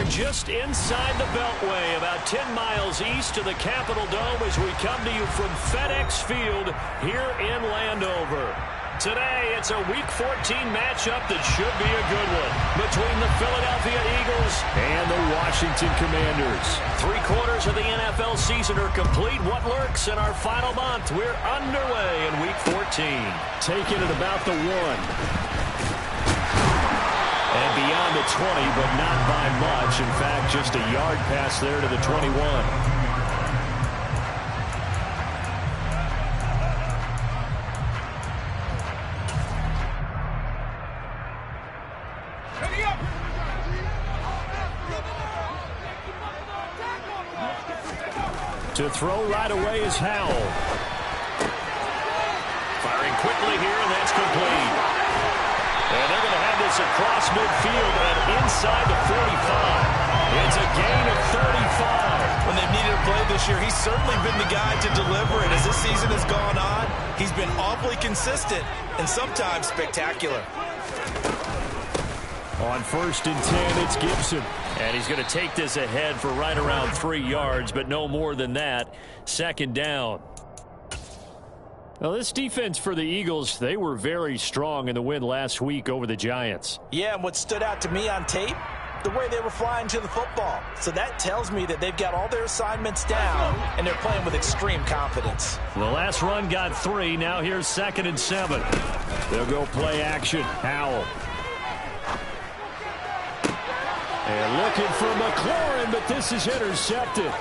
just inside the Beltway, about 10 miles east of the Capitol Dome as we come to you from FedEx Field here in Landover. Today, it's a Week 14 matchup that should be a good one between the Philadelphia Eagles and the Washington Commanders. 3/4 of the NFL season are complete. What lurks in our final month? We're underway in Week 14. Taking it about the 1. And beyond the 20, but not by much. In fact, just a yard pass there to the 21. To throw right away is Howell. Firing quickly here, and that's complete. And they're going to have this across midfield and inside the 45. It's a gain of 35. When they've needed a play this year, he's certainly been the guy to deliver it. As this season has gone on, he's been awfully consistent and sometimes spectacular. On 1st and 10, it's Gibson. And he's going to take this ahead for right around 3 yards, but no more than that. 2nd down. Well, this defense for the Eagles, they were very strong in the win last week over the Giants. Yeah, and what stood out to me on tape, the way they were flying to the football. So that tells me that they've got all their assignments down, and they're playing with extreme confidence. The last run got 3. Now here's 2nd and 7. They'll go play action. Howell. And looking for McLaurin, but this is intercepted.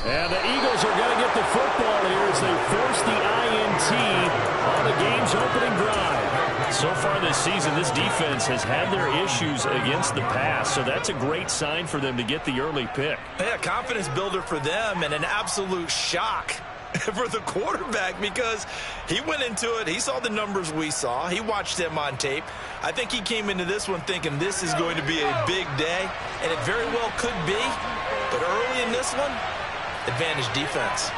And the Eagles are going to get the football here as they force the INT on the game's opening drive. So far this season, this defense has had their issues against the pass, so that's a great sign for them to get the early pick. Yeah, confidence builder for them and an absolute shock for the quarterback because he went into it. He saw the numbers we saw. He watched them on tape. I think he came into this one thinking this is going to be a big day, and it very well could be. But early in this one, advantage defense.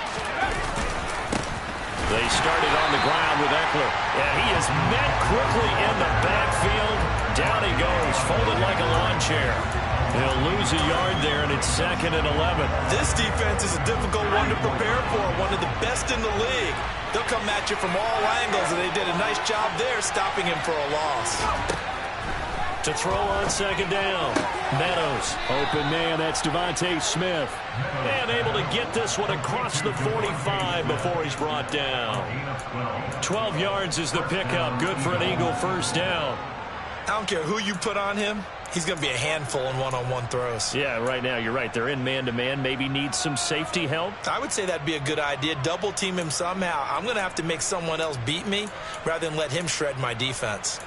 They started on the ground with Eckler. And he is met quickly in the backfield. Down he goes, folded like a lawn chair. He'll lose a yard there, and it's 2nd and 11. This defense is a difficult one to prepare for, one of the best in the league. They'll come at you from all angles, and they did a nice job there stopping him for a loss. To throw on 2nd down. Meadows. Open man, that's Devontae Smith. And able to get this one across the 45 before he's brought down. 12 yards is the pickup. Good for an Eagle 1st down. I don't care who you put on him. He's going to be a handful in one-on-one throws. Yeah, right now, you're right. They're in man-to-man. Maybe needs some safety help. I would say that'd be a good idea. Double team him somehow. I'm going to have to make someone else beat me rather than let him shred my defense.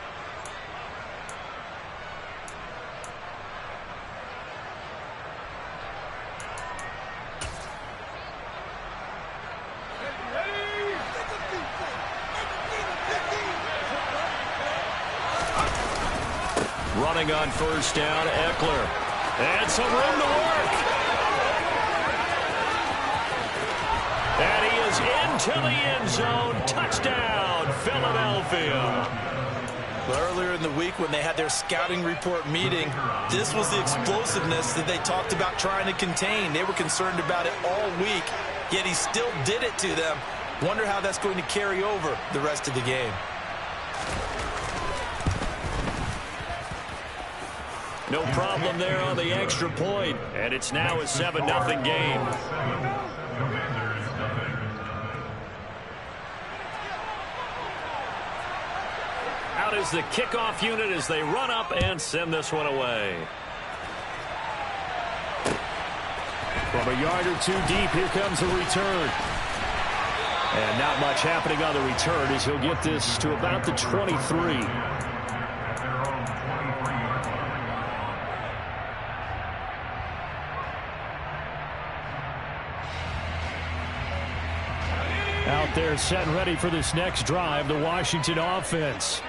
Running on 1st down, Eckler. And some room to work. And he is into the end zone. Touchdown, Philadelphia. But earlier in the week when they had their scouting report meeting, this was the explosiveness that they talked about trying to contain. They were concerned about it all week, yet he still did it to them. Wonder how that's going to carry over the rest of the game. No problem there on the extra point. And it's now a 7-0 game. Out is the kickoff unit as they run up and send this one away. From a yard or 2 deep, here comes a return. And not much happening on the return as he'll get this to about the 23. Out there set and ready for this next drive, the Washington offense.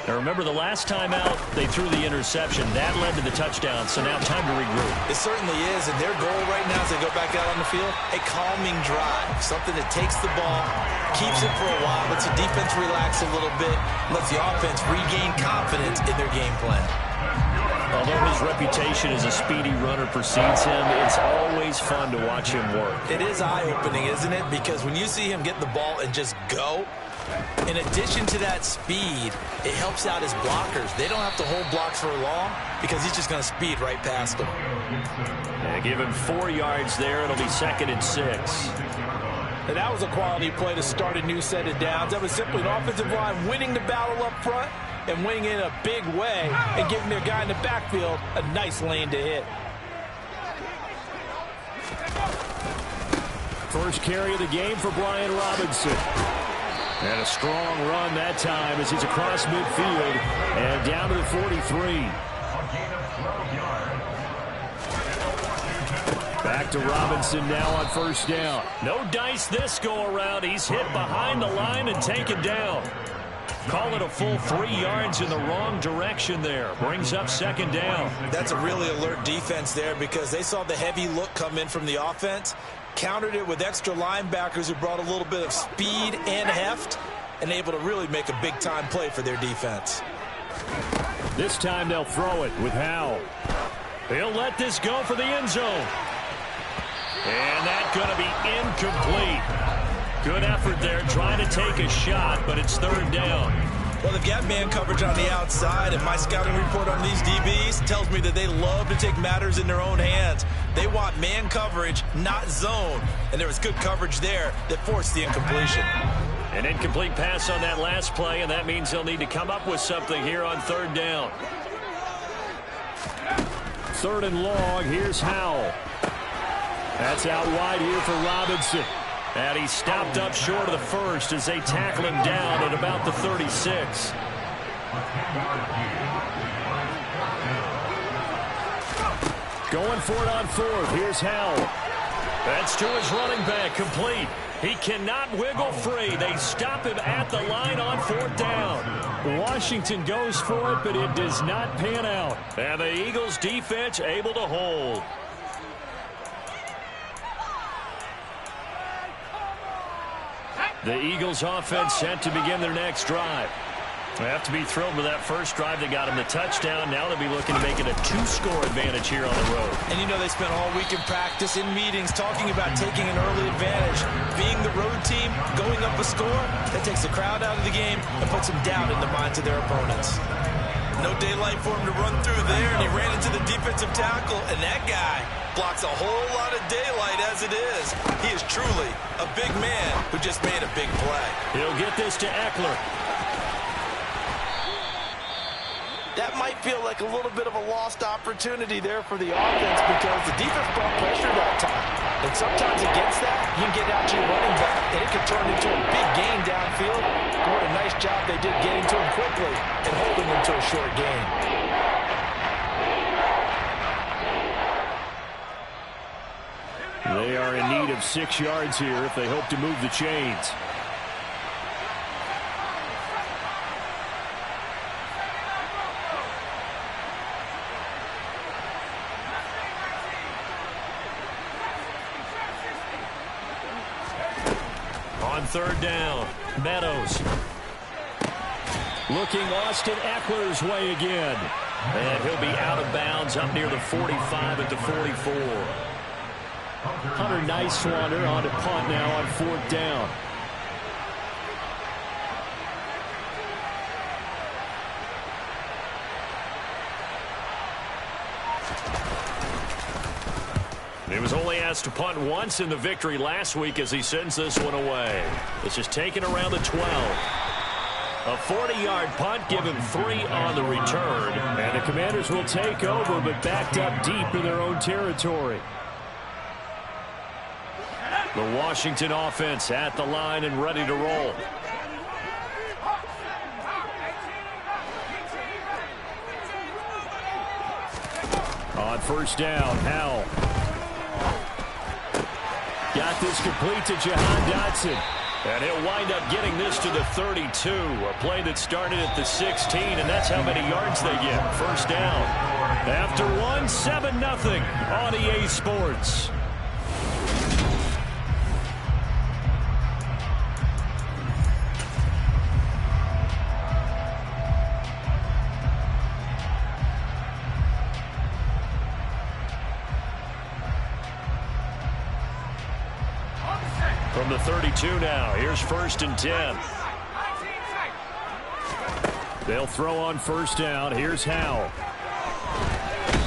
Now remember, the last time out, they threw the interception. That led to the touchdown, so now time to regroup. It certainly is, and their goal right now as they go back out on the field, a calming drive, something that takes the ball, keeps it for a while, lets the defense relax a little bit, lets the offense regain confidence in their game plan. Although his reputation as a speedy runner precedes him, it's always fun to watch him work. It is eye-opening, isn't it? Because when you see him get the ball and just go, in addition to that speed, it helps out his blockers. They don't have to hold blocks for long because he's just going to speed right past them. Yeah, give him 4 yards there. It'll be 2nd and 6. And that was a quality play to start a new set of downs. That was simply an offensive line winning the battle up front and winning in a big way and giving their guy in the backfield a nice lane to hit. First carry of the game for Brian Robinson. And a strong run that time as he's across midfield and down to the 43. Back to Robinson now on first down. No dice this go around. He's hit behind the line and taken down. Call it a full 3 yards in the wrong direction there. Brings up 2nd down. That's a really alert defense there because they saw the heavy look come in from the offense, countered it with extra linebackers who brought a little bit of speed and heft, and able to really make a big-time play for their defense. This time they'll throw it with Howell. He'll let this go for the end zone. And that's going to be incomplete. Good effort there, trying to take a shot, but it's 3rd down. Well, they've got man coverage on the outside, and my scouting report on these DBs tells me that they love to take matters in their own hands. They want man coverage, not zone, and there was good coverage there that forced the incompletion. An incomplete pass on that last play, and that means they'll need to come up with something here on 3rd down. 3rd and long, here's Howell. That's out wide here for Robinson. And he stopped up short of the first as they tackle him down at about the 36. Going for it on 4th. Here's Howell. That's to his running back, complete. He cannot wiggle free. They stop him at the line on 4th down. Washington goes for it, but it does not pan out. And the Eagles defense able to hold. The Eagles offense set to begin their next drive. They have to be thrilled with that first drive that got them the touchdown. Now they'll be looking to make it a 2-score advantage here on the road. And you know they spent all week in practice, in meetings, talking about taking an early advantage. Being the road team, going up a score, that takes the crowd out of the game and puts some doubt in the minds of their opponents. No daylight for him to run through there, and he ran into the defensive tackle, and that guy blocks a whole lot of daylight as it is. He is truly a big man who just made a big play. He'll get this to Eckler. That might feel like a little bit of a lost opportunity there for the offense because the defense brought pressure that time. And sometimes against that, you can get out to your running back, and it can turn into a big gain downfield. What a nice job they did getting to him quickly and holding him to a short gain. They are in need of 6 yards here if they hope to move the chains. On 3rd down, Meadows. Looking Austin Eckler's way again. And he'll be out of bounds up near the 45 at the 44. Hunter Nicewander on to punt now on 4th down. He was only asked to punt once in the victory last week as he sends this one away. This is taken around the 12. A 40-yard punt, give him 3 on the return. And the Commanders will take over, but backed up deep in their own territory. The Washington offense at the line and ready to roll. On 1st down, Howell. Got this complete to Jahan Dotson. And he'll wind up getting this to the 32. A play that started at the 16, and that's how many yards they get. 1st down. After one, 7-0 on EA Sports. From the 32 now, here's 1st and 10. They'll throw on 1st down. Here's Howell.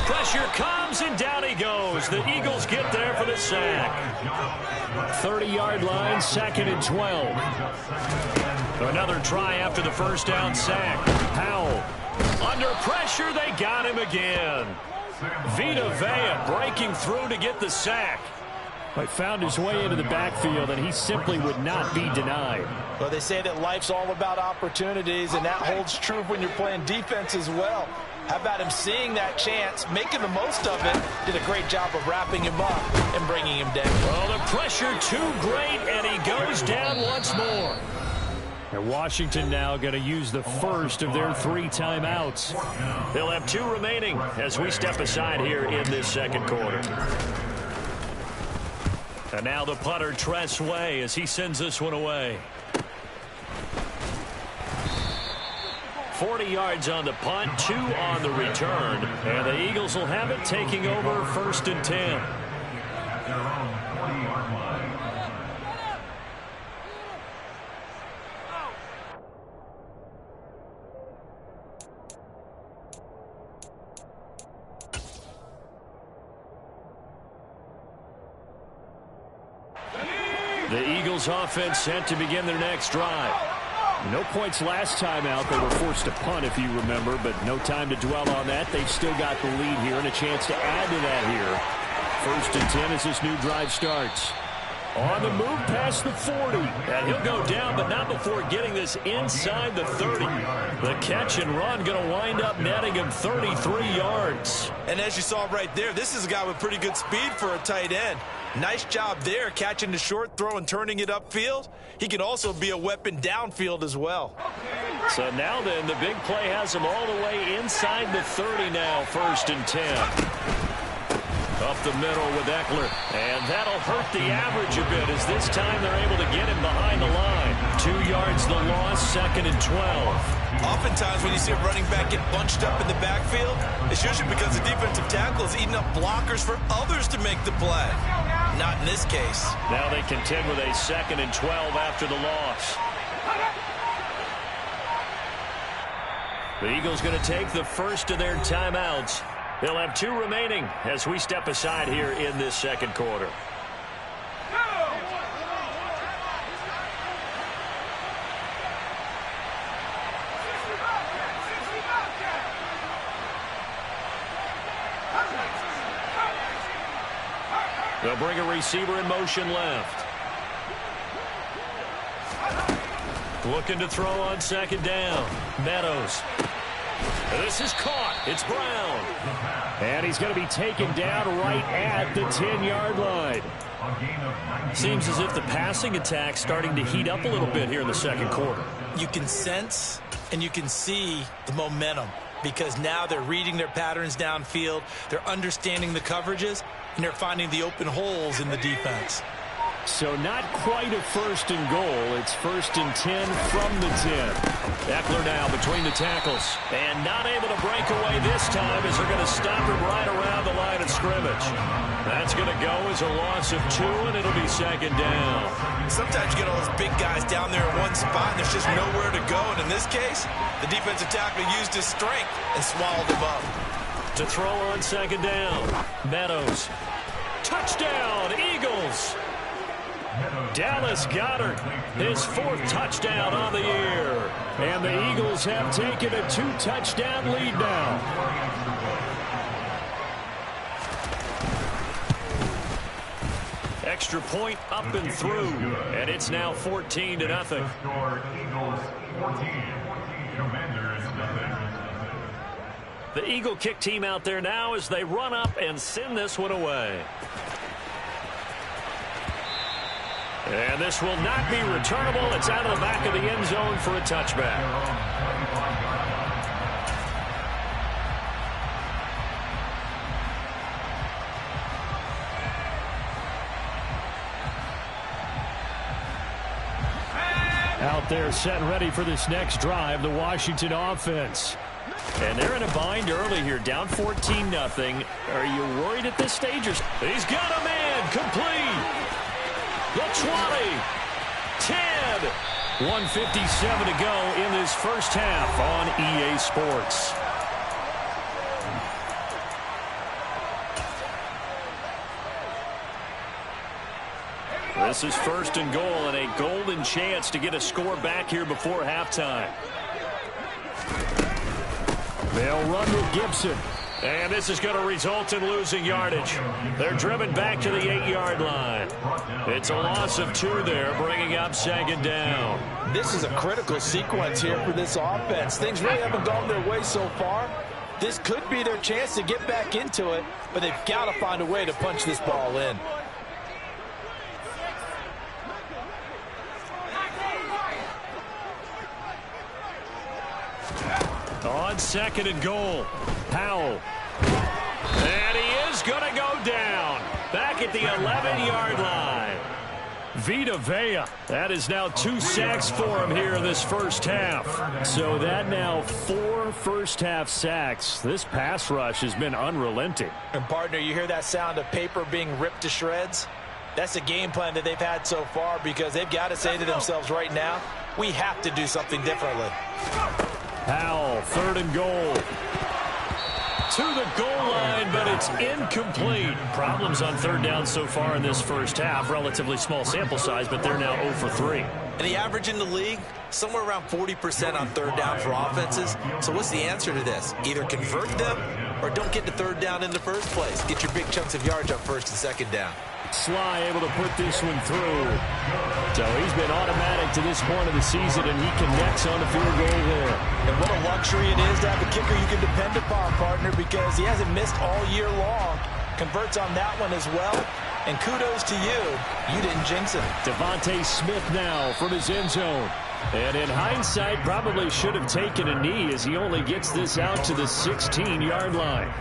Pressure comes, and down he goes. The Eagles get there for the sack. 30-yard line, 2nd and 12. Another try after the 1st down sack. Howell. Under pressure, they got him again. Vita Vea breaking through to get the sack. He found his way into the backfield, and he simply would not be denied. Well, they say that life's all about opportunities, and that holds true when you're playing defense as well. How about him seeing that chance, making the most of it, did a great job of wrapping him up and bringing him down. Well, the pressure too great, and he goes down once more. And Washington now going to use the first of their 3 timeouts. They'll have 2 remaining as we step aside here in this second quarter. And now the punter, Tress Way, as he sends this one away. 40 yards on the punt, 2 on the return. And the Eagles will have it, taking over 1st and 10. The Eagles offense set to begin their next drive. No points last time out. They were forced to punt, if you remember, but no time to dwell on that. They've still got the lead here and a chance to add to that here. 1st and 10 as this new drive starts. On the move past the 40. And he'll go down, but not before getting this inside the 30. The catch and run going to wind up netting him 33 yards. And as you saw right there, this is a guy with pretty good speed for a tight end. Nice job there, catching the short throw and turning it upfield. He can also be a weapon downfield as well. So now then, the big play has him all the way inside the 30 now, 1st and 10. Up the middle with Eckler. And that'll hurt the average a bit as this time they're able to get him behind the line. 2 yards the loss, 2nd and 12. Oftentimes when you see a running back get bunched up in the backfield, it's usually because the defensive tackle is eating up blockers for others to make the play. Not in this case. Now they contend with a 2nd and 12 after the loss. The Eagles going to take the first of their timeouts. They'll have 2 remaining as we step aside here in this second quarter. They'll bring a receiver in motion left. Looking to throw on 2nd down. Meadows. This is caught. It's Brown. And he's going to be taken down right at the 10-yard line. Seems as if the passing attack's starting to heat up a little bit here in the second quarter. You can sense and you can see the momentum because now they're reading their patterns downfield, they're understanding the coverages, and they're finding the open holes in the defense. So not quite a 1st and goal. It's 1st and 10 from the 10. Eckler now between the tackles. And not able to break away this time as they're going to stop him right around the line of scrimmage. That's going to go as a loss of 2, and it'll be 2nd down. Sometimes you get all those big guys down there in one spot, and there's just nowhere to go. And in this case, the defensive tackle used his strength and swallowed him up. To throw on 2nd down. Meadows. Touchdown, Eagles. Dallas Goedert, his 4th touchdown on the year. And the Eagles have taken a 2-touchdown lead now. Extra point up and through. And it's now 14-0. The Eagle kick team out there now as they run up and send this one away. And this will not be returnable. It's out of the back of the end zone for a touchback. Out there set and ready for this next drive, the Washington offense. And they're in a bind early here, down 14-0. Are you worried at this stage? He's got a man complete. The 20, 10. 1:57 to go in this first half on EA Sports. This is first and goal and a golden chance to get a score back here before halftime. They'll run with Gibson. And this is going to result in losing yardage. They're driven back to the 8-yard line. It's a loss of 2 there, bringing up second down. This is a critical sequence here for this offense. Things really haven't gone their way so far. This could be their chance to get back into it, but they've got to find a way to punch this ball in. On second and goal, Powell. And he is going to go down. Back at the 11-yard line. Vita Vea. That is now 2 sacks for him here in this first half. So that now 4 first-half sacks. This pass rush has been unrelenting. And, partner, you hear that sound of paper being ripped to shreds? That's the game plan that they've had so far because they've got to say to themselves right now, we have to do something differently. Powell, third and goal. To the goal line, but it's incomplete. Problems on third down so far in this first half. Relatively small sample size, but they're now 0 for 3. And the average in the league, somewhere around 40% on third down for offenses. So what's the answer to this? Either convert them or don't get to third down in the first place. Get your big chunks of yards up first and second down. Sly able to put this one through. So he's been automatic to this point of the season, and he connects on the field goal there. And what a luxury it is to have a kicker you can depend upon, partner, because he hasn't missed all year long. Converts on that one as well. And kudos to you. You didn't jinx him. Devontae Smith now from his end zone. And in hindsight, probably should have taken a knee as he only gets this out to the 16-yard line.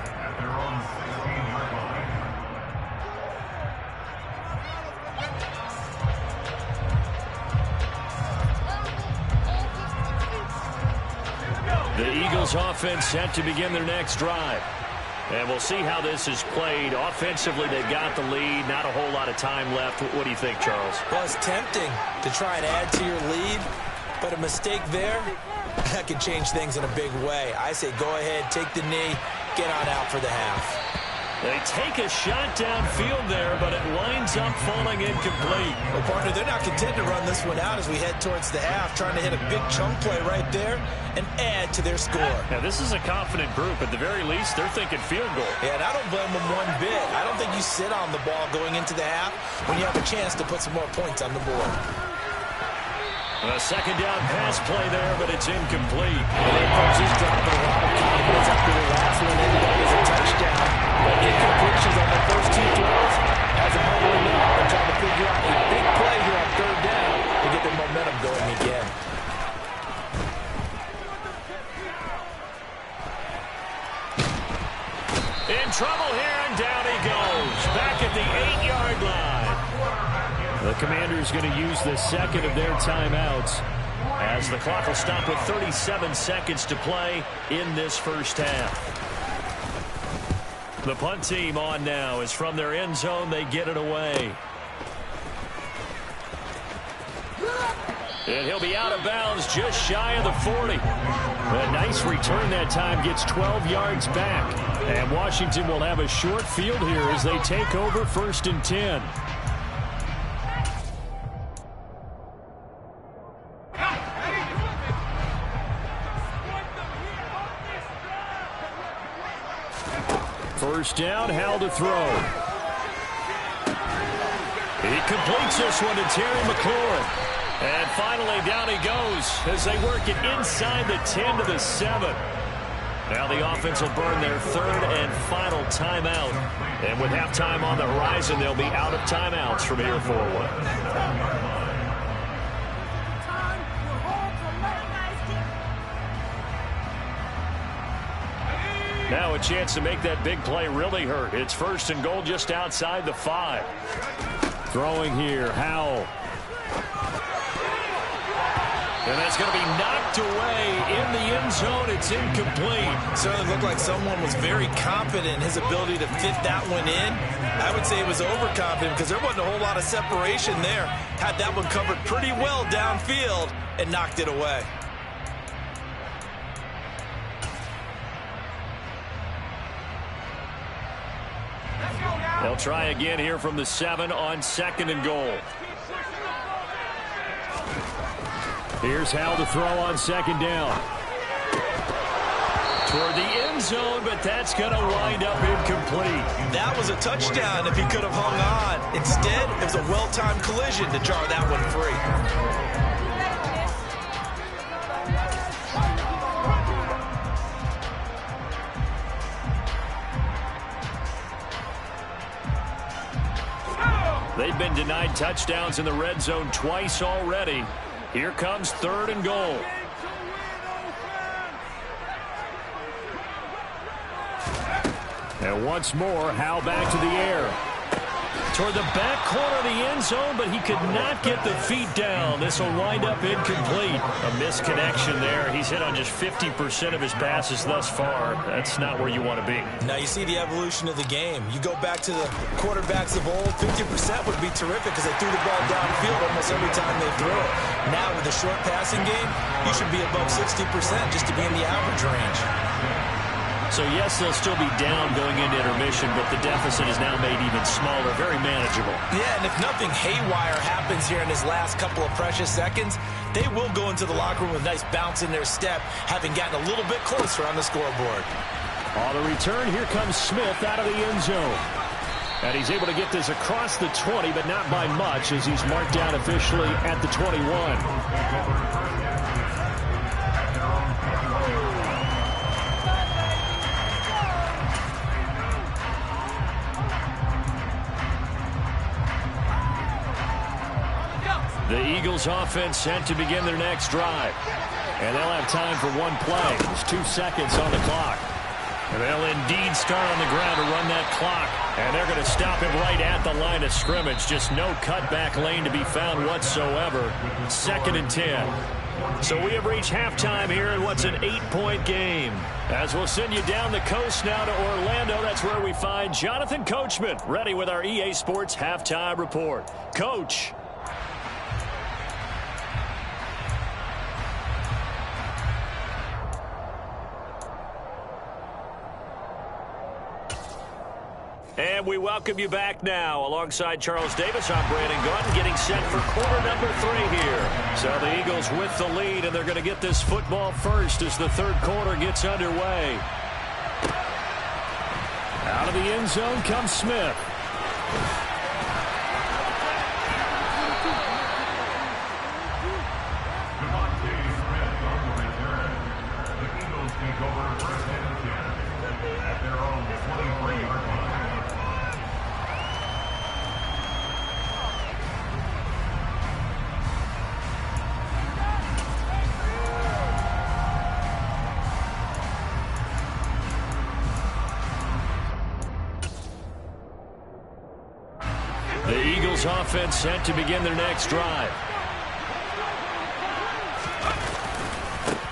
The Eagles offense set to begin their next drive. And we'll see how this is played. Offensively, they've got the lead. Not a whole lot of time left. What do you think, Charles? Well, it's tempting to try and add to your lead, but a mistake there, that can change things in a big way. I say go ahead, take the knee, get on out for the half. They take a shot downfield there, but it winds up falling incomplete. Well, partner, they're not content to run this one out as we head towards the half, trying to hit a big chunk play right there and add to their score. Now, this is a confident group. At the very least, they're thinking field goal. Yeah, and I don't blame them one bit. I don't think you sit on the ball going into the half when you have a chance to put some more points on the board. A second down pass play there, but it's incomplete. And they approach this drive with a lot of confidence after the last one ended up as a touchdown. But incompletions on the first 2 throws has a huddle now. They're trying to figure out a big play here on third down to get their momentum going again. In trouble here, and down he goes. Back at the 8-yard line. The Commanders going to use the second of their timeouts as the clock will stop with 37 seconds to play in this first half. The punt team on now is from their end zone. They get it away. And he'll be out of bounds just shy of the 40. A nice return that time, gets 12 yards back. And Washington will have a short field here as they take over first and 10. First down, Howell to throw. He completes this one to Terry McLaurin. And finally, down he goes as they work it inside the 10 to the 7. Now the offense will burn their third and final timeout. And with halftime on the horizon, they'll be out of timeouts from here forward. Now a chance to make that big play really hurt. It's first and goal just outside the 5. Throwing here, Howell. And that's going to be knocked away in the end zone. It's incomplete. Certainly looked like someone was very confident in his ability to fit that one in. I would say it was overconfident because there wasn't a whole lot of separation there. Had that one covered pretty well downfield and knocked it away. They'll try again here from the 7 on 2nd and goal. Here's Howell to throw on 2nd down. Toward the end zone, but that's going to wind up incomplete. That was a touchdown if he could have hung on. Instead, it was a well-timed collision to jar that one free. They've been denied touchdowns in the red zone twice already. Here comes 3rd and goal. And once more, Howell back to the air. Toward the back corner of the end zone, but he could not get the feet down. This will wind up incomplete. A misconnection there. He's hit on just 50% of his passes thus far. That's not where you want to be. Now you see the evolution of the game. You go back to the quarterbacks of old, 50% would be terrific because they threw the ball downfield almost every time they threw it. Now with the short passing game, you should be above 60% just to be in the average range. So, yes, they'll still be down going into intermission, but the deficit is now made even smaller, very manageable. Yeah, and if nothing haywire happens here in his last couple of precious seconds, they will go into the locker room with a nice bounce in their step, having gotten a little bit closer on the scoreboard. On the return, here comes Smith out of the end zone. And he's able to get this across the 20, but not by much, as he's marked down officially at the 21. The Eagles offense set to begin their next drive. And they'll have time for one play. There's 2 seconds on the clock. And they'll indeed start on the ground to run that clock. And they're going to stop him right at the line of scrimmage. Just no cutback lane to be found whatsoever. 2nd and 10. So we have reached halftime here in what's an 8-point game. As we'll send you down the coast now to Orlando, that's where we find Jonathan Coachman, ready with our EA Sports Halftime Report. Coach. And we welcome you back now. Alongside Charles Davis, I'm Brandon Gunn, getting set for quarter number 3 here. So the Eagles with the lead, and they're going to get this football first as the 3rd quarter gets underway. Out of the end zone comes Smith. The Eagles offense set to begin their next drive.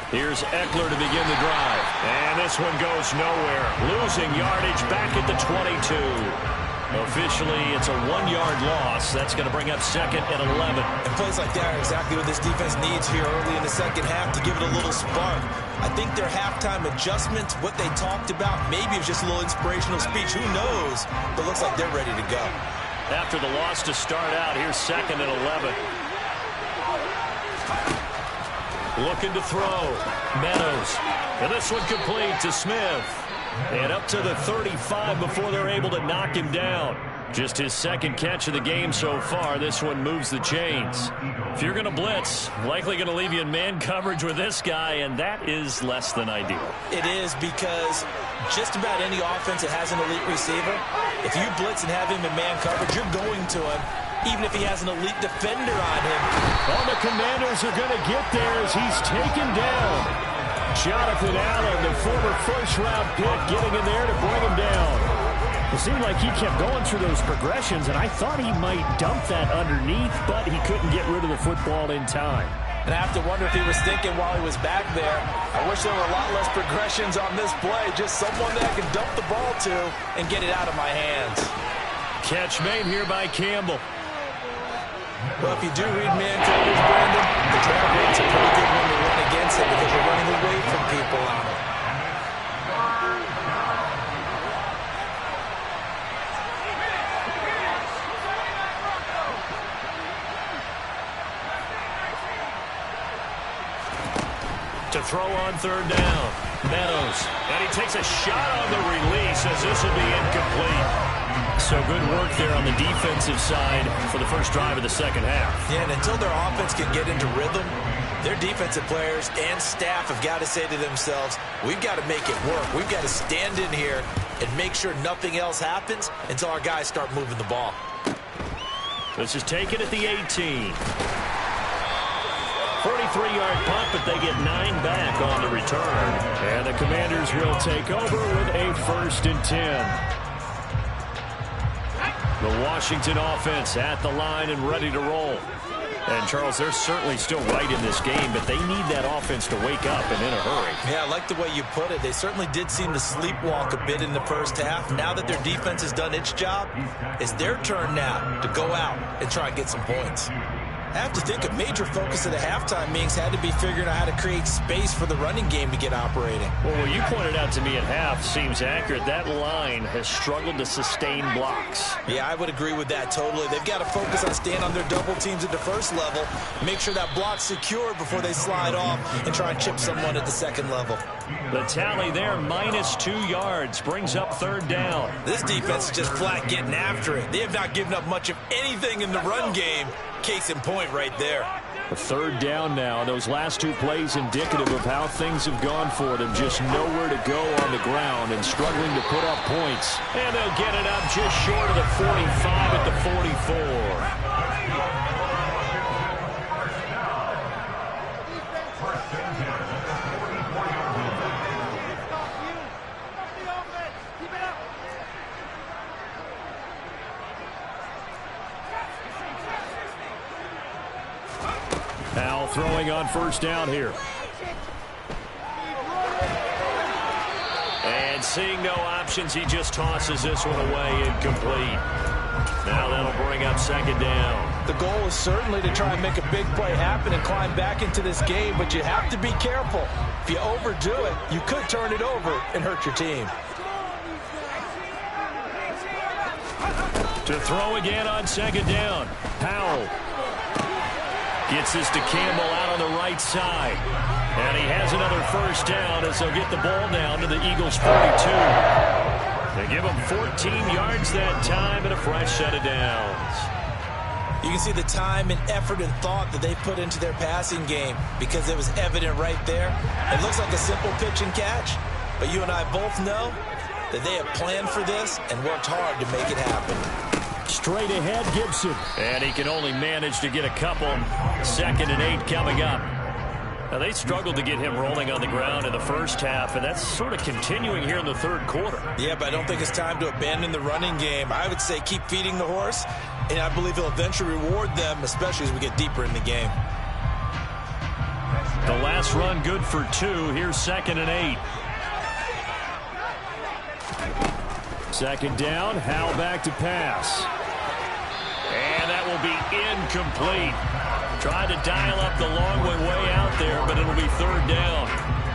Here's Eckler to begin the drive. And this one goes nowhere. Losing yardage back at the 22. Officially, it's a 1-yard loss. That's going to bring up 2nd and 11. And plays like that are exactly what this defense needs here early in the second half to give it a little spark. I think their halftime adjustment, what they talked about, maybe it was just a little inspirational speech. Who knows? But looks like they're ready to go. After the loss to start out, here's 2nd and 11. Looking to throw. Meadows. And this one complete to Smith. And up to the 35 before they're able to knock him down. Just his 2nd catch of the game so far. This one moves the chains. If you're going to blitz, likely going to leave you in man coverage with this guy, and that is less than ideal. It is, because just about any offense that has an elite receiver, if you blitz and have him in man coverage, you're going to him, even if he has an elite defender on him. Well, the Commanders are going to get there as he's taken down. Jonathan Allen, the former first-round pick, getting in there to bring him down. It seemed like he kept going through those progressions, and I thought he might dump that underneath, but he couldn't get rid of the football in time. And I have to wonder if he was thinking while he was back there, I wish there were a lot less progressions on this play. Just someone that I can dump the ball to and get it out of my hands. Catch made here by Campbell. Well, if you do read man coverage, Brandon, the drag rate's a pretty good one to run against it because you're running away from people on it. To throw on third down, Meadows. And he takes a shot on the release as this will be incomplete. So good work there on the defensive side for the first drive of the second half. Yeah, and until their offense can get into rhythm, their defensive players and staff have got to say to themselves, we've got to make it work. We've got to stand in here and make sure nothing else happens until our guys start moving the ball. This is taken at the 18. 43-yard punt, but they get 9 back on the return. And the Commanders will take over with a 1st and 10. The Washington offense at the line and ready to roll. And, Charles, they're certainly still right in this game, but they need that offense to wake up and in a hurry. Yeah, I like the way you put it. They certainly did seem to sleepwalk a bit in the first half. Now that their defense has done its job, it's their turn now to go out and try and get some points. I have to think a major focus of the halftime meetings had to be figuring out how to create space for the running game to get operating. Well, what you pointed out to me at half seems accurate. That line has struggled to sustain blocks. Yeah, I would agree with that totally. They've got to focus on staying on their double teams at the first level, make sure that block's secure before they slide off and try and chip someone at the second level. The tally there, -2 yards, brings up third down. This defense is just flat getting after it. They have not given up much of anything in the run game. Case in point right there. A third down now. Those last 2 plays indicative of how things have gone for them. Just nowhere to go on the ground and struggling to put up points. And they'll get it up just short of the 45 at the 44. Now throwing on first down here. And seeing no options, he just tosses this one away, incomplete. Now that'll bring up second down. The goal is certainly to try and make a big play happen and climb back into this game, but you have to be careful. If you overdo it, you could turn it over and hurt your team. To throw again on second down. Powell gets this to Campbell out on the right side. And he has another first down as they'll get the ball down to the Eagles' 42. They give him 14 yards that time and a fresh set of downs. You can see the time and effort and thought that they put into their passing game because it was evident right there. It looks like a simple pitch and catch, but you and I both know that they have planned for this and worked hard to make it happen. Straight ahead, Gibson. And he can only manage to get a couple. 2nd and 8 coming up. Now, they struggled to get him rolling on the ground in the first half, and that's sort of continuing here in the third quarter. Yeah, but I don't think it's time to abandon the running game. I would say keep feeding the horse, and I believe he'll eventually reward them, especially as we get deeper in the game. The last run good for 2. Here's 2nd and 8. Second down, Howell back to pass. And that will be incomplete. Tried to dial up the long way out there, but it'll be third down.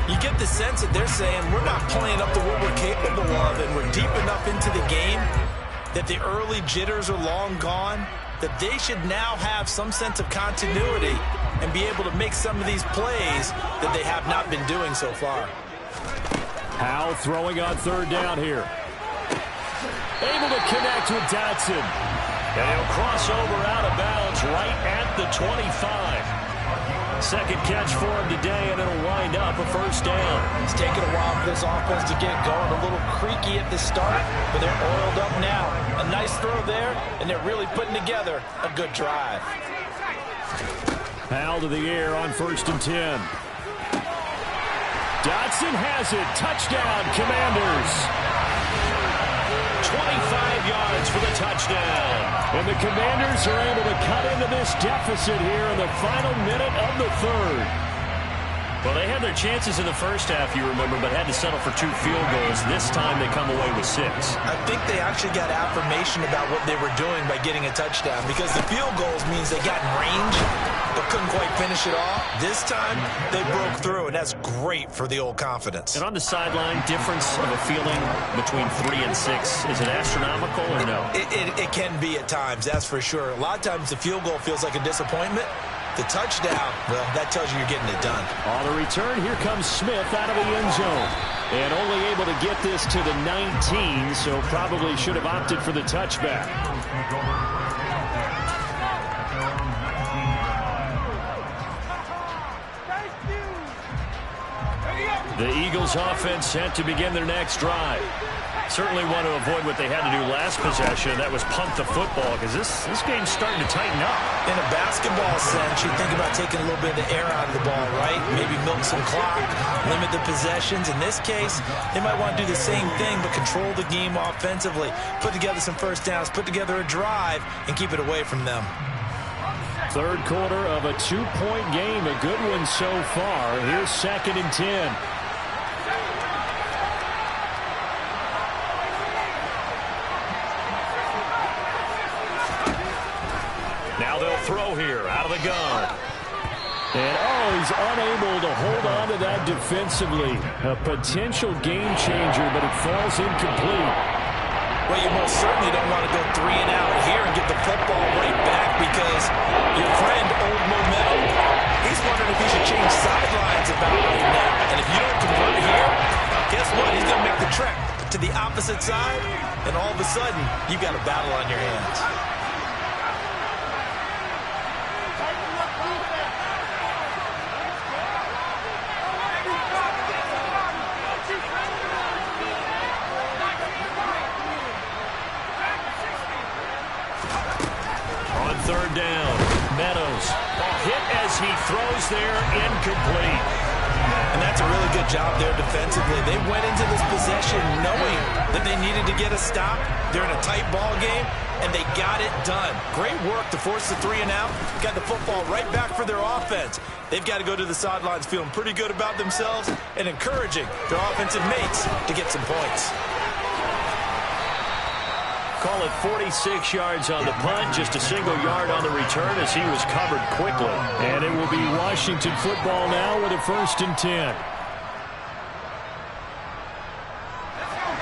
You get the sense that they're saying we're not playing up to what we're capable of, and we're deep enough into the game that the early jitters are long gone, that they should now have some sense of continuity and be able to make some of these plays that they have not been doing so far. Howell throwing on third down here. Able to connect with Dotson. And he'll cross over out of bounds right at the 25. Second catch for him today, and it'll wind up a first down. It's taken a while for this offense to get going. A little creaky at the start, but they're oiled up now. A nice throw there, and they're really putting together a good drive. Howell to the air on 1st and 10. Dotson has it. Touchdown, Commanders. 25 yards for the touchdown. And the Commanders are able to cut into this deficit here in the final minute of the third. Well, they had their chances in the first half, you remember, but had to settle for 2 field goals. This time they come away with 6. I think they actually got affirmation about what they were doing by getting a touchdown, because the field goals means they got in range but couldn't quite finish it off. This time they broke through, and that's great for the old confidence. And on the sideline, difference of a feeling between 3 and 6, is it astronomical or no? It can be at times, that's for sure. A lot of times the field goal feels like a disappointment. The touchdown, well, that tells you you're getting it done. On the return, here comes Smith out of the end zone. And only able to get this to the 19, so probably should have opted for the touchback. The Eagles offense set to begin their next drive. Certainly want to avoid what they had to do last possession. That was punt the football, because this game's starting to tighten up. In a basketball sense, you think about taking a little bit of the air out of the ball, right? Maybe milk some clock, limit the possessions. In this case, they might want to do the same thing, but control the game offensively. Put together some first downs, put together a drive, and keep it away from them. Third quarter of a 2-point game. A good one so far. Here's 2nd and 10. Throw here out of the gun. And he's unable to hold on to that defensively. A potential game changer, but it falls incomplete. Well, you most certainly don't want to go 3 and out here and get the football right back, because your friend, Old Momentum, he's wondering if he should change sidelines about right now. And if you don't convert here, guess what? He's going to make the trek to the opposite side, and all of a sudden, you've got a battle on your hands. Third down. Meadows hit as he throws there, incomplete. And that's a really good job there defensively. They went into this possession knowing that they needed to get a stop. They're in a tight ball game, and they got it done. Great work to force the 3 and out. Got the football right back for their offense. They've got to go to the sidelines feeling pretty good about themselves and encouraging their offensive mates to get some points. Call it 46 yards on the punt, just a single yard on the return as he was covered quickly. And it will be Washington football now with a 1st and 10.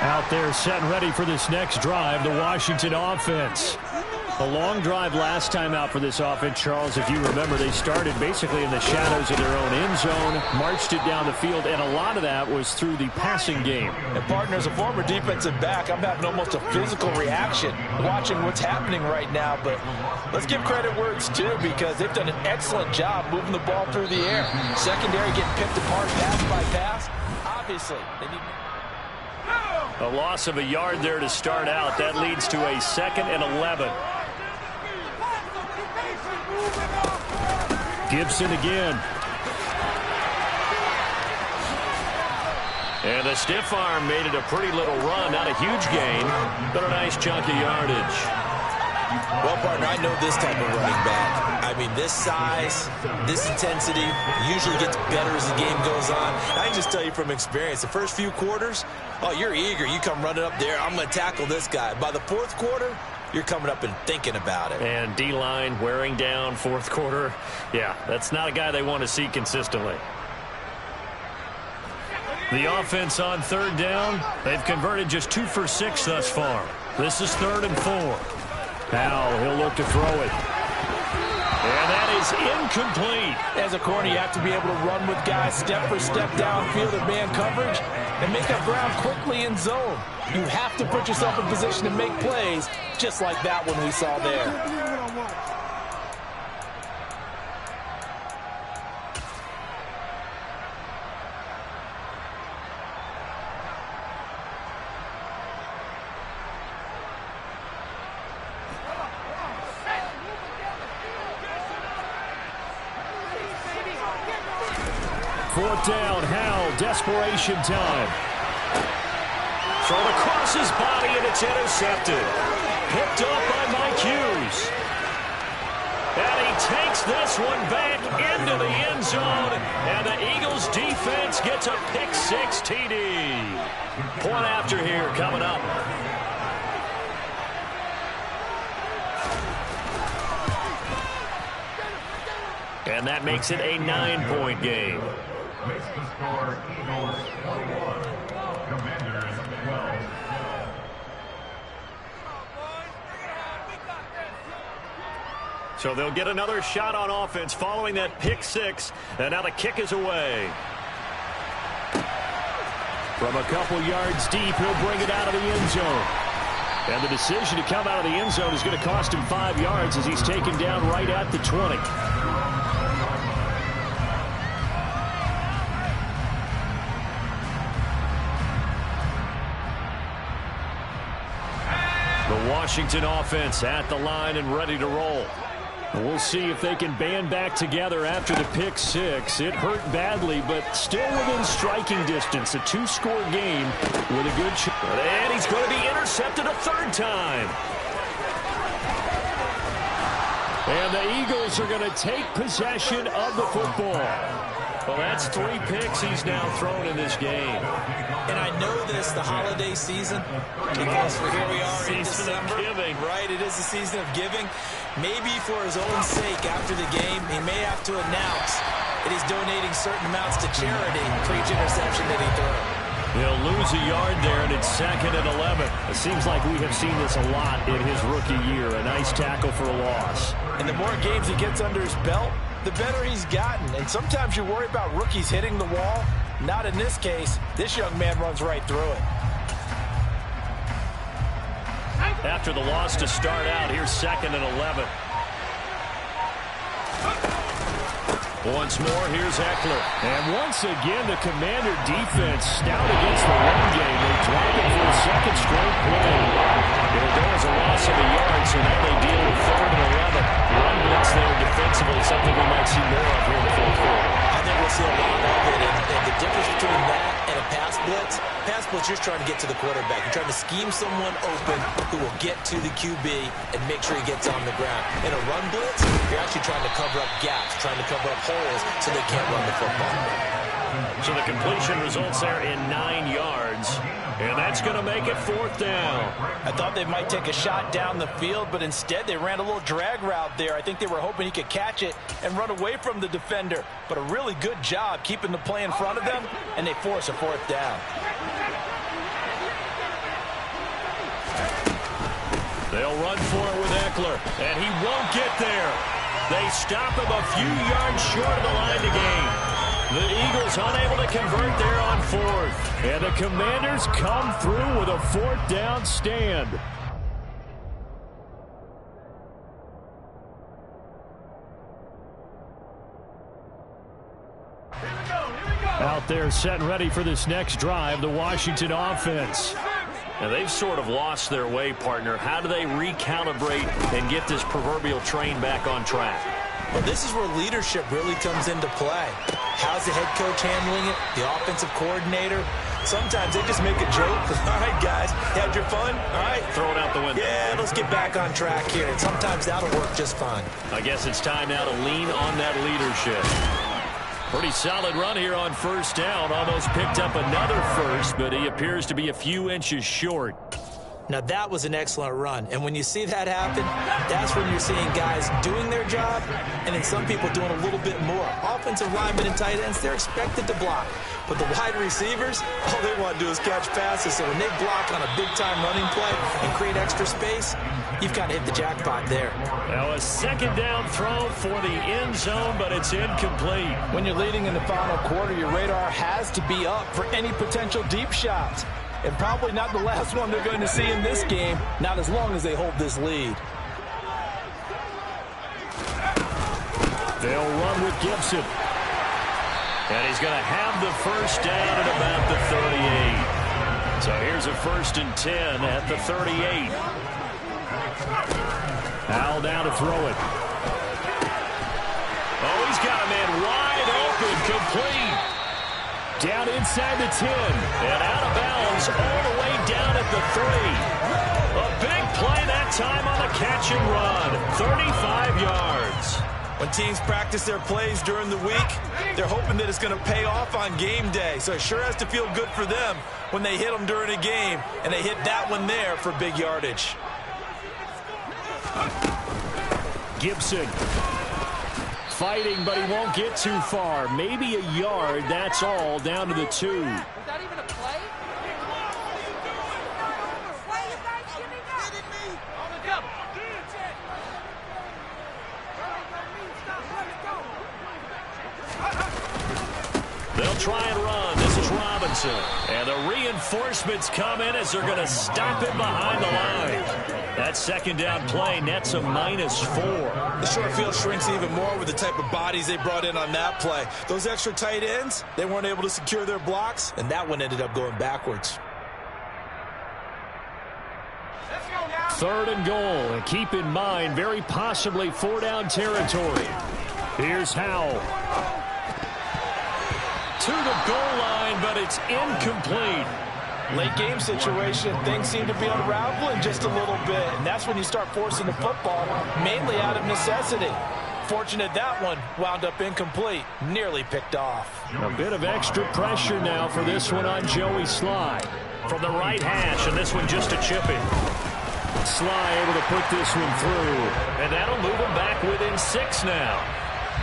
Out there set and ready for this next drive, the Washington offense. A long drive last time out for this offense, Charles. If you remember, they started basically in the shadows of their own end zone, marched it down the field, and a lot of that was through the passing game. And partner, as a former defensive back, I'm having almost a physical reaction watching what's happening right now. But let's give credit where it's due, because they've done an excellent job moving the ball through the air. Secondary getting picked apart pass by pass. Obviously, they need... A loss of a yard there to start out. That leads to a 2nd and 11. Gibson again. And the stiff arm made it a pretty little run. Not a huge gain, but a nice chunk of yardage. Well, partner, I know this type of running back. I mean, this size, this intensity usually gets better as the game goes on. I can just tell you from experience, the first few quarters, oh, you're eager. You come running up there, I'm going to tackle this guy. By the 4th quarter, you're coming up and thinking about it. And D-line wearing down 4th quarter. Yeah, that's not a guy they want to see consistently. The offense on 3rd down, they've converted just 2 for 6 thus far. This is 3rd and 4. Now he'll look to throw it. And that is incomplete. As a corner, you have to be able to run with guys step for step downfield in man coverage and make up ground quickly in zone. You have to put yourself in position to make plays, just like that one we saw there. Fourth down, Howell, desperation time. Thrown across his body, and it's intercepted. Picked up by Mike Hughes. And he takes this one back into the end zone. And the Eagles defense gets a pick-6 TD. Point after here coming up. And that makes it a 9-point game. Makes the score Eagles 21, Commanders 12. So they'll get another shot on offense following that pick-6. And now the kick is away. From a couple yards deep, he'll bring it out of the end zone. And the decision to come out of the end zone is going to cost him 5 yards as he's taken down right at the 20. The Washington offense at the line and ready to roll. We'll see if they can band back together after the pick-6. It hurt badly, but still within striking distance. A 2-score game with a good shot. And he's going to be intercepted a third time. And the Eagles are going to take possession of the football. Well, that's 3 picks he's now thrown in this game. And I know this, the holiday season, because here we are in December. Giving. Right, it is the season of giving. Maybe for his own sake after the game, he may have to announce that he's donating certain amounts to charity for each interception that he throws. He'll lose a yard there, and it's 2nd and 11. It seems like we have seen this a lot in his rookie year. A nice tackle for a loss. And the more games he gets under his belt, the better he's gotten. And sometimes you worry about rookies hitting the wall. Not in this case. This young man runs right through it. After the loss to start out, here's 2nd and 11. Once more, here's Eckler. And once again, the Commander defense stout against the run game. They drop it for a second straight play. It'll go as a loss of a yard, so now they deal with 3rd and 11. Run blitz there defensively, something we might see more of here in the fourth quarter. I think we'll see a lot of it. And the difference between that and a pass blitz, you're just trying to get to the quarterback. You're trying to scheme someone open who will get to the QB and make sure he gets on the ground. In a run blitz, you're actually trying to cover up gaps, trying to cover up holes so they can't run the football. So the completion results there in 9 yards. And that's going to make it 4th down. I thought they might take a shot down the field, but instead they ran a little drag route there. I think they were hoping he could catch it and run away from the defender. But a really good job keeping the play in front of them, and they force a 4th down. They'll run for it with Eckler, and he won't get there. They stop him a few yards short of the line to gain. The Eagles unable to convert there on 4th. And the Commanders come through with a 4th down stand. Out there set and ready for this next drive, the Washington offense. And they've sort of lost their way, partner. How do they recalibrate and get this proverbial train back on track? Well, this is where leadership really comes into play. How's the head coach handling it? The offensive coordinator? Sometimes they just make a joke. All right, guys, had your fun? All right. Throw it out the window. Yeah, let's get back on track here. And sometimes that'll work just fine. I guess it's time now to lean on that leadership. Pretty solid run here on 1st down. Almost picked up another first, but he appears to be a few inches short. Now, that was an excellent run. And when you see that happen, that's when you're seeing guys doing their job and then some people doing a little bit more. Offensive linemen and tight ends, they're expected to block. But the wide receivers, all they want to do is catch passes. So when they block on a big-time running play and create extra space, you've kind of hit the jackpot there. Now a 2nd down throw for the end zone, but it's incomplete. When you're leading in the final quarter, your radar has to be up for any potential deep shots. And probably not the last one they're going to see in this game, not as long as they hold this lead. They'll run with Gibson. And he's going to have the 1st down at about the 38. So here's a 1st and 10 at the 38. Al down to throw it. Oh, he's got a man wide open, complete. Down inside the 10. And out of bounds all the way down at the 3. A big play that time on the catch and run. 35 yards. When teams practice their plays during the week, they're hoping that it's going to pay off on game day. So it sure has to feel good for them when they hit them during a game, and they hit that one there for big yardage. Gibson fighting, but he won't get too far. Maybe a yard, that's all, down to the 2. Was that even a play? They'll try and run. This is Robinson. And the reinforcements come in as they're going to stop it behind the line. That second down play nets a -4. The short field shrinks even more with the type of bodies they brought in on that play. Those extra tight ends, they weren't able to secure their blocks, and that one ended up going backwards. 3rd and goal. And keep in mind, very possibly 4-down territory. Here's Howell. To the goal line, but it's incomplete. Late game situation, things seem to be unraveling just a little bit, and that's when you start forcing the football, mainly out of necessity. Fortunate that one wound up incomplete, nearly picked off. A bit of extra pressure now for this one on Joey Sly. From the right hash, and this one just a chip in. Sly able to put this one through, and that'll move them back within 6 now.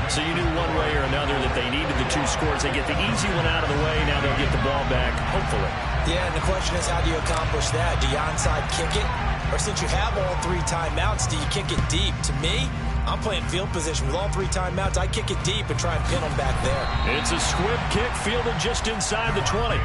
So you knew one way or another that they needed the 2 scores. They get the easy one out of the way. Now they'll get the ball back, hopefully. Yeah, and the question is, how do you accomplish that? Do you onside kick it? Or since you have all 3 timeouts, do you kick it deep? To me, I'm playing field position with all 3 timeouts. I kick it deep and try and pin them back there. It's a squib kick fielded just inside the 20.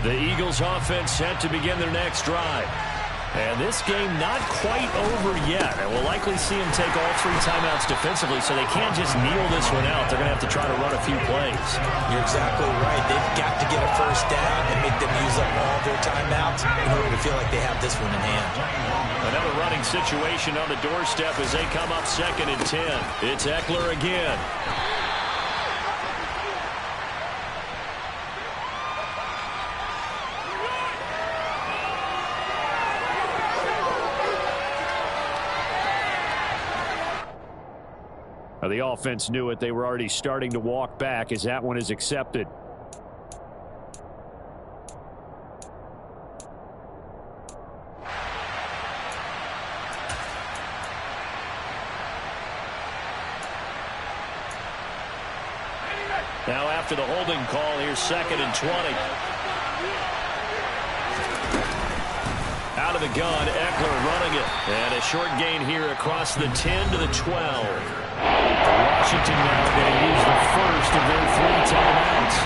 The Eagles offense set to begin their next drive. And this game not quite over yet. And we'll likely see them take all 3 timeouts defensively, so they can't just kneel this one out. They're going to have to try to run a few plays. You're exactly right. They've got to get a first down and make them use up all their timeouts in order to feel like they have this one in hand. Another running situation on the doorstep as they come up 2nd and 10. It's Eckler again. The offense knew it. They were already starting to walk back as that one is accepted. Now after the holding call, here's 2nd and 20. Out of the gun, Eckler running it. And a short gain here across the 10 to the 12. Washington now going to use the first of their 3 timeouts.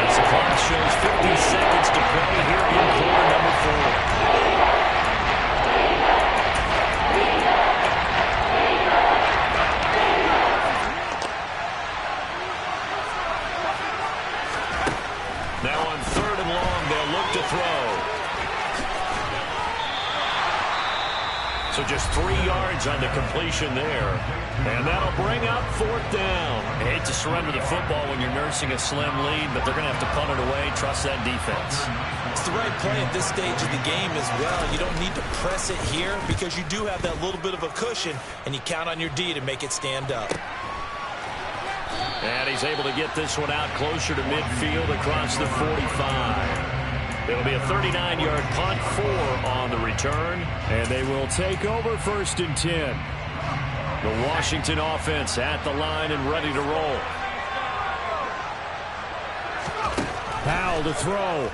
As the clock shows 50 seconds to play here in quarter number 4. Now on 3rd and long, they'll look to throw. So just 3 yards on the completion there. And that'll bring up 4th down. I hate to surrender the football when you're nursing a slim lead, but they're going to have to punt it away. Trust that defense. It's the right play at this stage of the game as well. You don't need to press it here because you do have that little bit of a cushion, and you count on your D to make it stand up. And he's able to get this one out closer to midfield across the 45. It'll be a 39-yard punt, 4 on the return, and they will take over 1st and 10. The Washington offense at the line and ready to roll. Powell to throw.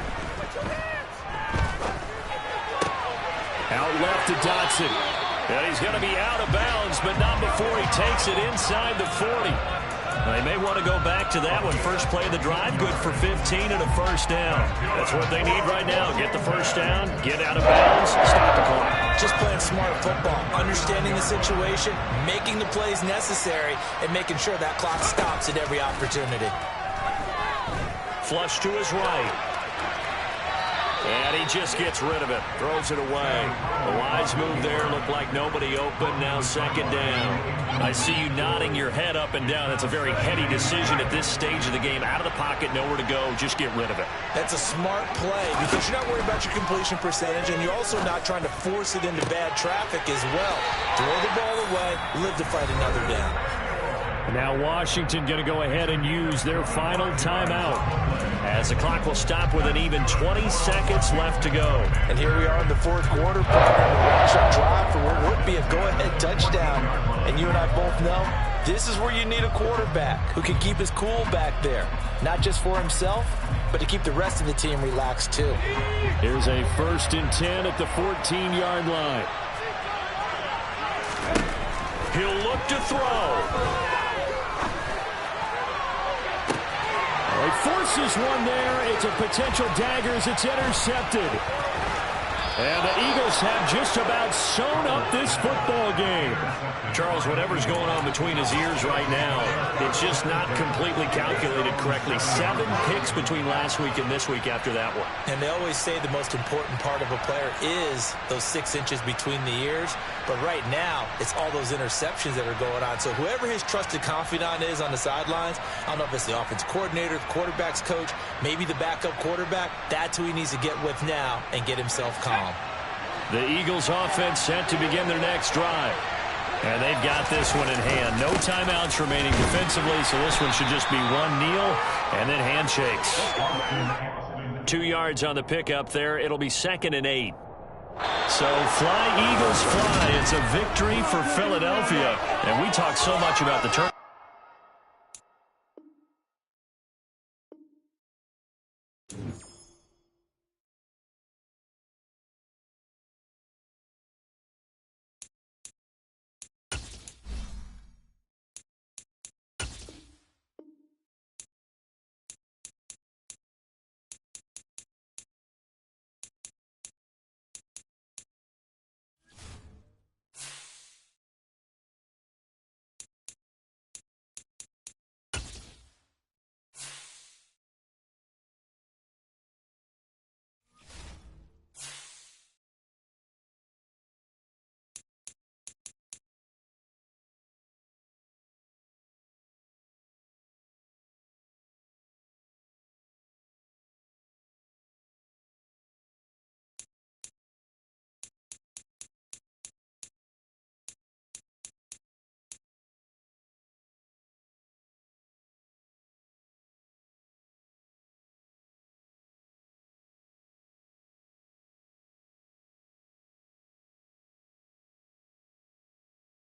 Out left to Dotson. And he's going to be out of bounds, but not before he takes it inside the 40. They may want to go back to that one. First play of the drive, good for 15 and a first down. That's what they need right now. Get the first down, get out of bounds, stop the clock. just playing smart football, understanding the situation, making the plays necessary, and making sure that clock stops at every opportunity. Flush to his right. And he just gets rid of it. Throws it away. The wise move there. Looked like nobody open. Now second down. I see you nodding your head up and down. That's a very heady decision at this stage of the game. Out of the pocket, nowhere to go. Just get rid of it. That's a smart play because you're not worried about your completion percentage, and you're also not trying to force it into bad traffic as well. Throw the ball away. Live to fight another down. Now Washington going to go ahead and use their final timeout as the clock will stop with an even 20 seconds left to go. And here we are in the fourth quarter. Watch our drive for what would be a go-ahead touchdown. And you and I both know this is where you need a quarterback who can keep his cool back there. Not just for himself, but to keep the rest of the team relaxed too. Here's a 1st and 10 at the 14-yard line. He'll look to throw. He forces one there. It's a potential dagger as it's intercepted. And the Eagles have just about sewn up this football game. Charles, whatever's going on between his ears right now, it's just not completely calculated correctly. 7 picks between last week and this week after that one. And they always say the most important part of a player is those 6 inches between the ears. But right now, it's all those interceptions that are going on. So whoever his trusted confidant is on the sidelines, I don't know if it's the offense coordinator, the quarterback's coach, maybe the backup quarterback, that's who he needs to get with now and get himself calm. The Eagles offense set to begin their next drive. And they've got this one in hand. No timeouts remaining defensively, so this one should just be one kneel and then handshakes. 2 yards on the pickup there. It'll be 2nd and 8. So fly, Eagles, fly. It's a victory for Philadelphia. And we talk so much about the turn.